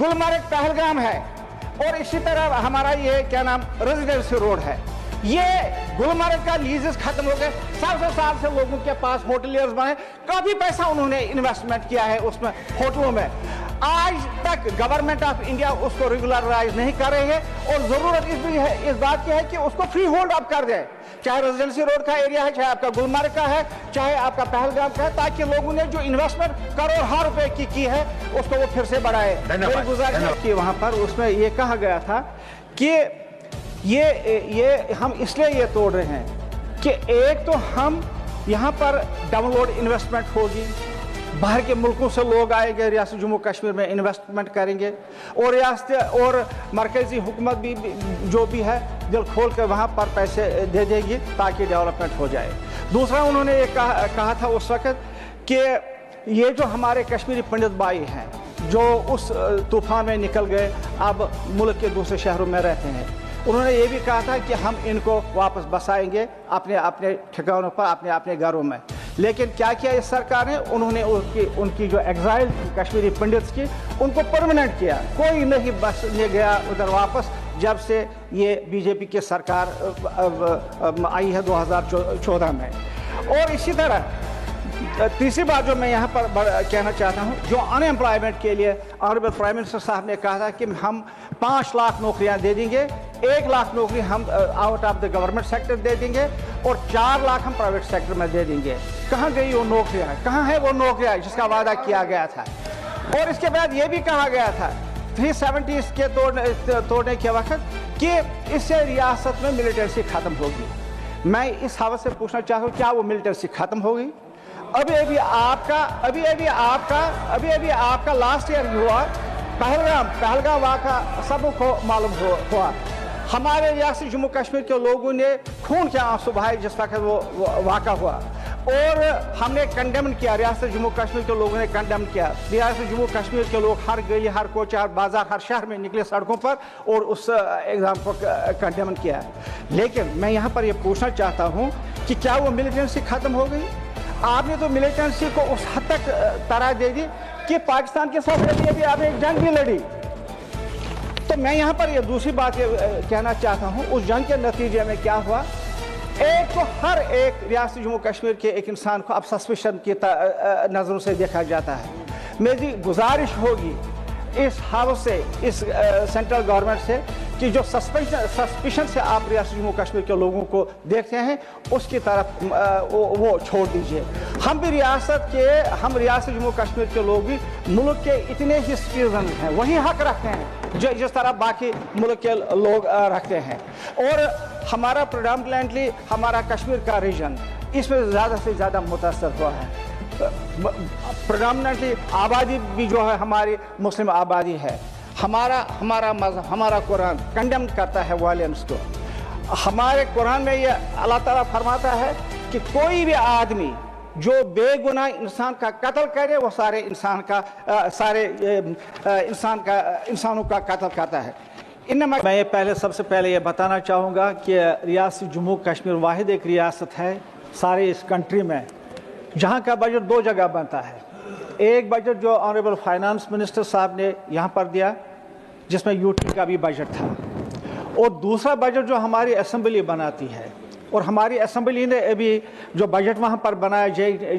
गुलमर्ग पहलगाम है, और इसी तरह हमारा ये क्या नाम रेजिडेंसी रोड है। ये गुलमर्ग का लीजेस खत्म हो गए, 700 साल से लोगों के पास होटलियर्स बने, काफी पैसा उन्होंने इन्वेस्टमेंट किया है उसमें होटलों में। आज तक गवर्नमेंट ऑफ इंडिया उसको रेगुलराइज नहीं कर रही है, और जरूरत इस बात की है कि उसको फ्री होल्ड अप कर दे, चाहे रेजिडेंसी रोड का एरिया है, चाहे आपका गुलमर्ग का है, चाहे आपका पहलगाम का है, ताकि लोगों ने जो इन्वेस्टमेंट करोड़ों रुपए की है उसको वो फिर से बढ़ाए। मेरी गुजारिश है कि वहां पर उसमें ये कहा गया था कि ये हम इसलिए ये तोड़ रहे हैं कि एक तो हम यहाँ पर डाउनलोड इन्वेस्टमेंट होगी, बाहर के मुल्कों से लोग आएंगे, रियासत जम्मू कश्मीर में इन्वेस्टमेंट करेंगे, और रियासत और मरकजी हुकूमत भी जो भी है दिल खोल कर वहाँ पर पैसे दे देगी ताकि डेवलपमेंट हो जाए। दूसरा उन्होंने ये कहा था उस वक्त कि ये जो हमारे कश्मीरी पंडित भाई हैं जो उस तूफान में निकल गए, अब मुल्क के दूसरे शहरों में रहते हैं, उन्होंने ये भी कहा था कि हम इनको वापस बसाएंगे अपने अपने ठिकानों पर, अपने अपने घरों में। लेकिन क्या किया इस सरकार ने, उन्होंने उनकी जो एग्जाइल कश्मीरी पंडित्स की, उनको परमानेंट किया, कोई नहीं बसने गया उधर वापस जब से ये बीजेपी की सरकार आई है 2014 में। और इसी तरह तीसरी बात जो मैं यहाँ पर कहना चाहता हूँ, जो अनएम्प्लॉयमेंट के लिए ऑनरेबल प्राइम मिनिस्टर साहब ने कहा था कि हम 5 लाख नौकरियाँ दे देंगे, 1 लाख नौकरी हम out of the government sector दे देंगे, और 4 लाख हम प्राइवेट सेक्टर में दे देंगे। कहाँ गई वो नौकरियाँ, कहाँ है वो नौकरियाँ जिसका वादा किया गया था? और इसके बाद ये भी कहा गया था 370 के तोड़ने के वक्त कि इससे रियासत में मिलिटेंसी खत्म होगी। मैं इस हवाले से पूछना चाहता हूँ, क्या वो मिलिटेंसी खत्म होगी? अभी आपका लास्ट ईयर हुआ पहलगाम वाक़ा सबको मालूम हुआ। हमारे रियासत जम्मू कश्मीर के लोगों ने खून के आंसू बहाए जिस वक्त वो वाक़ा हुआ, और हमने कंडेम किया, रियासत जम्मू कश्मीर के लोगों ने कंडेम किया। रियासत जम्मू कश्मीर के लोग हर गली, हर कोच, हर बाजार, हर शहर में निकले सड़कों पर और उस एग्ज़ाम को कंडेम किया। लेकिन मैं यहाँ पर ये पूछना चाहता हूँ कि क्या वो मिलिटेंसी ख़त्म हो गई? आपने तो मिलिटेंसी को उस हद तक तरह दे दी कि पाकिस्तान के साथ अभी आपने एक जंग भी लड़ी। तो मैं यहाँ पर ये दूसरी बात कहना चाहता हूँ, उस जंग के नतीजे में क्या हुआ? एक तो हर एक रियासत जम्मू कश्मीर के एक इंसान को अब सस्पिशन की नज़रों से देखा जाता है। मेरी गुजारिश होगी इस हाउस से, इस सेंट्रल गवर्नमेंट से, कि जो सस्पिशन से आप रियासत जम्मू कश्मीर के लोगों को देखते हैं उसकी तरफ वो छोड़ दीजिए। हम रियासत जम्मू कश्मीर के लोग भी मुल्क के इतने ही सिटीजन हैं, वही हक रखते हैं जो जिस तरह बाकी मुल्क के लोग रखते हैं। और हमारा प्रेडोमिनेंटली हमारा कश्मीर का रीजन इसमें ज़्यादा से ज़्यादा मुतासर हुआ है। प्रेडोमिनेंटली आबादी भी जो है हमारी मुस्लिम आबादी है। हमारा मज़हब, हमारा कुरान कंडेम करता है वायलेंस को। हमारे कुरान में ये अल्लाह ताला फरमाता है कि कोई भी आदमी जो बेगुनाह इंसान का कत्ल करे वो इंसानों का कत्ल करता है। मैं सबसे पहले ये बताना चाहूँगा कि रियासत जम्मू कश्मीर वाहिद एक रियासत है सारे इस कंट्री में जहाँ का बजट 2 जगह बनता है। एक बजट जो ऑनरेबल फाइनेंस मिनिस्टर साहब ने यहाँ पर दिया जिसमें यूटी का भी बजट था, और दूसरा बजट जो हमारी असेंबली बनाती है, और हमारी असेंबली ने अभी जो बजट वहाँ पर बनाया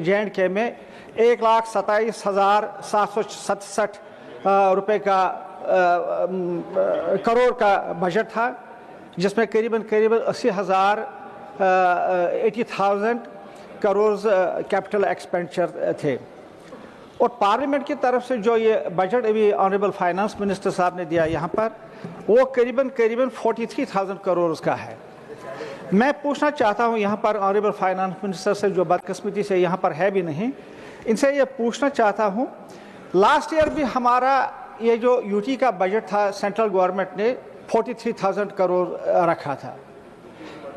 JNK में 1,27,767 रुपये का करोड़ का बजट था, जिसमें करीबन 80,000 करोड़ कैपिटल एक्सपेंडिचर थे। और पार्लियामेंट की तरफ से जो ये बजट अभी ऑनरेबल फाइनेंस मिनिस्टर साहब ने दिया यहाँ पर, वो करीबन 43,000 करोड़ का है। मैं पूछना चाहता हूँ यहाँ पर ऑनरेबल फाइनेंस मिनिस्टर से, जो बदकिस्मती से यहाँ पर है भी नहीं, इनसे ये पूछना चाहता हूँ, लास्ट ईयर भी हमारा ये जो यूटी का बजट था सेंट्रल गवर्नमेंट ने 43,000 करोड़ रखा था।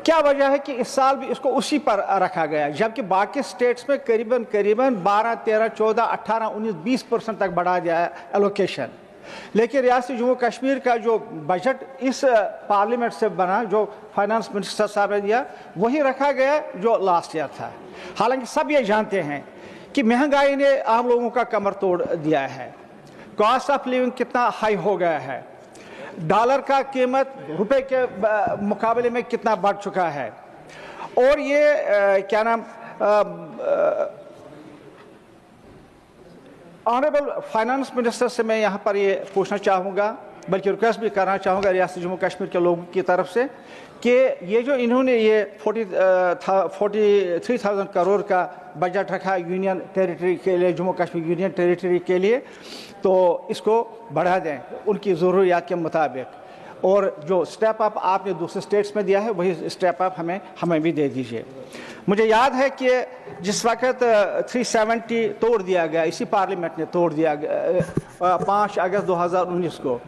क्या वजह है कि इस साल भी इसको उसी पर रखा गया, जबकि बाकी स्टेट्स में करीबन 12, 13, 14, 18, 19, 20% तक बढ़ा दिया है एलोकेशन। लेकिन रियासत जम्मू कश्मीर का जो बजट इस पार्लियामेंट से बना, जो फाइनेंस मिनिस्टर साहब ने दिया, वही रखा गया जो लास्ट ईयर था। हालांकि सब ये जानते हैं कि महंगाई ने आम लोगों का कमर तोड़ दिया है। कॉस्ट ऑफ लिविंग कितना हाई हो गया है, डॉलर का कीमत रुपए के मुकाबले में कितना बढ़ चुका है। और ये क्या नाम ऑनरेबल फाइनेंस मिनिस्टर से मैं यहाँ पर ये पूछना चाहूँगा, बल्कि रिक्वेस्ट भी करना चाहूँगा रियासत जम्मू कश्मीर के लोगों की तरफ से कि ये जो इन्होंने ये 43,000 करोड़ का बजट रखा यूनियन टेरिटरी के लिए, जम्मू कश्मीर यूनियन टेरिटरी के लिए, तो इसको बढ़ा दें उनकी ज़रूरियात के मुताबिक, और जो स्टेप अप आपने दूसरे स्टेट्स में दिया है वही स्टेप अप हमें भी दे दीजिए। मुझे याद है कि जिस वक्त 370 तोड़ दिया गया, इसी पार्लियामेंट ने तोड़ दिया गया 5 अगस्त 2019 को,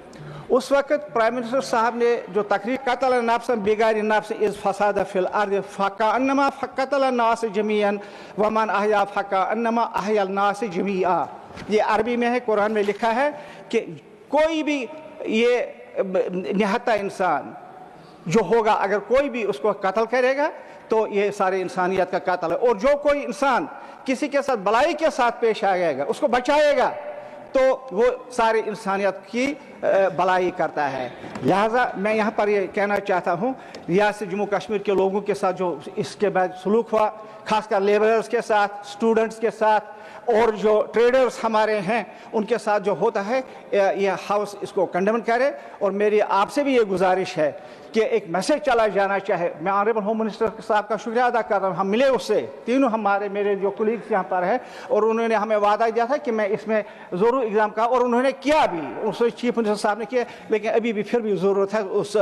उस वक्त प्राइम मिनिस्टर साहब ने जो तकरीर कतल नफ्स बिगारी नफ्स इज़ फसाद फिल अर्द फकान्नमा फकतल नास जमीअन वमन अहया फकान्नमा अहयल नास जमीआ, ये अरबी में है, कुरान में लिखा है कि कोई भी ये निहत्ता इंसान जो होगा, अगर कोई भी उसको कत्ल करेगा तो ये सारे इंसानियत का कत्ल है, और जो कोई इंसान किसी के साथ भलाई के साथ पेश आएगा, उसको बचाएगा, तो वो सारी इंसानियत की भलाई करता है। लिहाजा मैं यहाँ पर ये कहना चाहता हूँ रियासत जम्मू कश्मीर के लोगों के साथ जो इसके बाद सलूक हुआ, खासकर लेबरर्स के साथ, स्टूडेंट्स के साथ, और जो ट्रेडर्स हमारे हैं उनके साथ जो होता है, ये हाउस इसको कंडेम करे। और मेरी आपसे भी ये गुजारिश है कि एक मैसेज चला जाना चाहे। मैं ऑनरेबल होम मिनिस्टर साहब का शुक्रिया अदा कर रहा हूँ, हम मिले उससे, तीनों मेरे जो कोलीग्स यहाँ पर है, और उन्होंने हमें वादा दिया था कि मैं इसमें ज़रूर एग्ज़ाम का, और उन्होंने किया भी, उससे चीफ मिनिस्टर साहब ने किया, लेकिन अभी भी फिर भी ज़रूरत है उस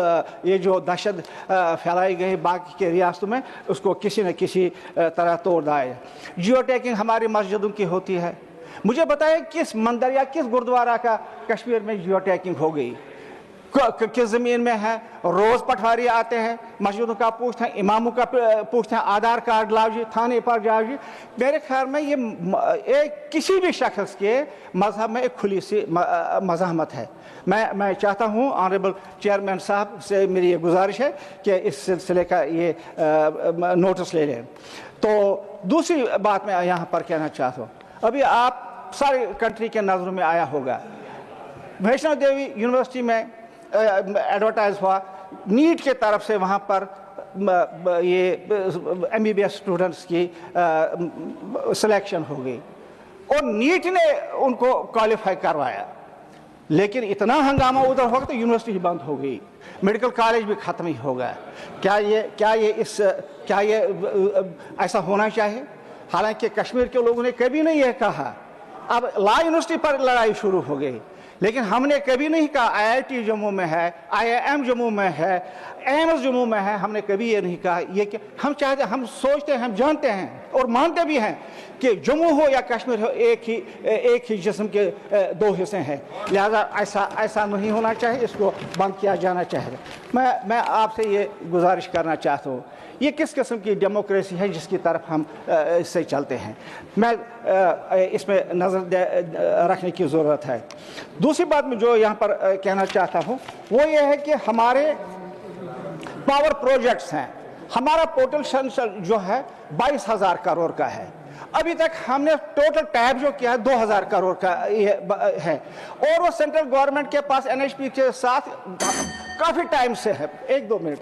ये जो दहशत फैलाई गई बाकी के रियासतों में, उसको किसी न किसी तरह तोड़ दाए। जियो टैगिंग हमारी मस्जिदों की होती है, मुझे बताएं किस मंदिर या किस गुरुद्वारा का कश्मीर में जियो टैगिंग हो गई, किस ज़मीन में है। रोज़ पटवारी आते हैं, मस्जिदों का पूछते हैं, इमामों का पूछते हैं, आधार कार्ड लाओ जी, थाने पर जाओ जी। मेरे ख्याल में ये किसी भी शख्स के मजहब में एक खुली सी मज़ाहमत है। मैं चाहता हूँ ऑनरेबल चेयरमैन साहब से मेरी ये गुजारिश है कि इस सिलसिले का ये नोटिस ले लें। तो दूसरी बात मैं यहाँ पर कहना चाहता हूँ, अभी आप सारी कंट्री के नज़रों में आया होगा, वैष्णो देवी यूनिवर्सिटी में एडवर्टाइज हुआ, नीट के तरफ से वहाँ पर ये MBBS स्टूडेंट्स की सिलेक्शन हो गई, और नीट ने उनको क्वालिफाई करवाया, लेकिन इतना हंगामा उधर हो गया तो यूनिवर्सिटी ही बंद हो गई, मेडिकल कॉलेज भी ख़त्म ही हो गया। क्या ये ऐसा होना चाहिए? हालांकि कश्मीर के लोगों ने कभी नहीं यह कहा, अब लॉ यूनिवर्सिटी पर लड़ाई शुरू हो गई, लेकिन हमने कभी नहीं कहा IIT जम्मू में है, IIM जम्मू में है, एम्स जम्मू में है, हमने कभी ये नहीं कहा ये कि हम चाहते, हम सोचते हैं, हम जानते हैं और मानते भी हैं कि जम्मू हो या कश्मीर हो एक ही जिस्म के दो हिस्से हैं, लिहाजा ऐसा नहीं होना चाहिए, इसको बंद किया जाना चाहिए। मैं आपसे ये गुजारिश करना चाहता हूँ, ये किस किस्म की डेमोक्रेसी है जिसकी तरफ हम इससे चलते हैं? मैं इसमें नज़र रखने की ज़रूरत है। दूसरी बात मैं जो यहाँ पर कहना चाहता हूँ वो ये है कि हमारे पावर प्रोजेक्ट्स हैं, हमारा पोटेंशियल जो है 22,000 करोड़ का है, अभी तक हमने टोटल टैप जो किया है 2,000 करोड़ का ये है, और वो सेंट्रल गवर्नमेंट के पास NHP के साथ काफ़ी टाइम से है। एक दो मिनट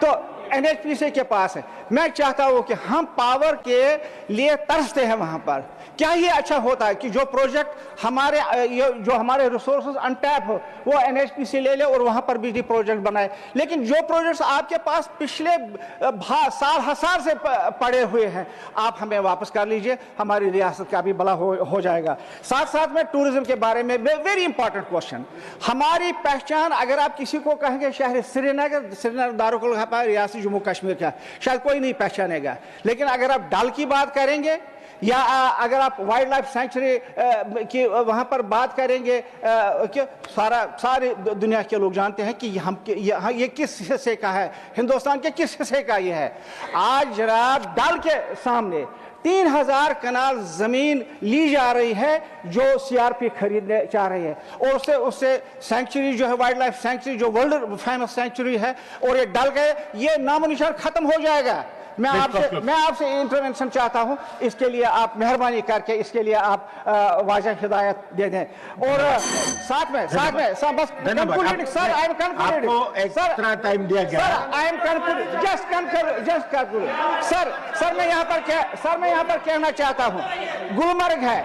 तो NHP से के पास है। मैं चाहता हूँ कि हम पावर के लिए तरसते हैं वहाँ पर, क्या ये अच्छा होता है कि जो प्रोजेक्ट हमारे रिसोर्सेज अनटैप हो वो NHP से ले ले और वहाँ पर बिजली प्रोजेक्ट बनाए, लेकिन जो प्रोजेक्ट्स आपके पास पिछले साल हजार से पड़े हुए हैं आप हमें वापस कर लीजिए, हमारी रियासत का भी भला हो जाएगा। साथ साथ में टूरिज्म के बारे में वेरी इंपॉर्टेंट क्वेश्चन, हमारी पहचान अगर आप किसी को कहेंगे शहर श्रीनगर दारुल रियासत जम्मू कश्मीर का शायद कोई नहीं पहचानेगा, लेकिन अगर आप डल की बात करेंगे या अगर आप वाइल्ड लाइफ सेंचुरी की वहाँ पर बात करेंगे कि सारी दुनिया के लोग जानते हैं कि ये किस हिस्से का है, हिंदुस्तान के किस हिस्से का ये है। आज जनाब डल के सामने 3,000 कनाल ज़मीन ली जा रही है जो CRP खरीदने चाह रही है, और उससे सेंचुरी जो है वाइल्ड लाइफ सेंचुरी जो वर्ल्ड फेमस सेंचुरी है, और ये डल गए, ये नामो निशान ख़त्म हो जाएगा। मैं आपसे इंटरवेंशन चाहता हूं, इसके लिए आप मेहरबानी करके इसके लिए आप वाज़ेह हिदायत दे दें। और साथ में बस concluding sir, I am concluding आपको एक्स्ट्रा टाइम दिया गया sir, I am concluding just conclude sir मैं यहाँ पर कहना चाहता हूँ, गुलमर्ग है,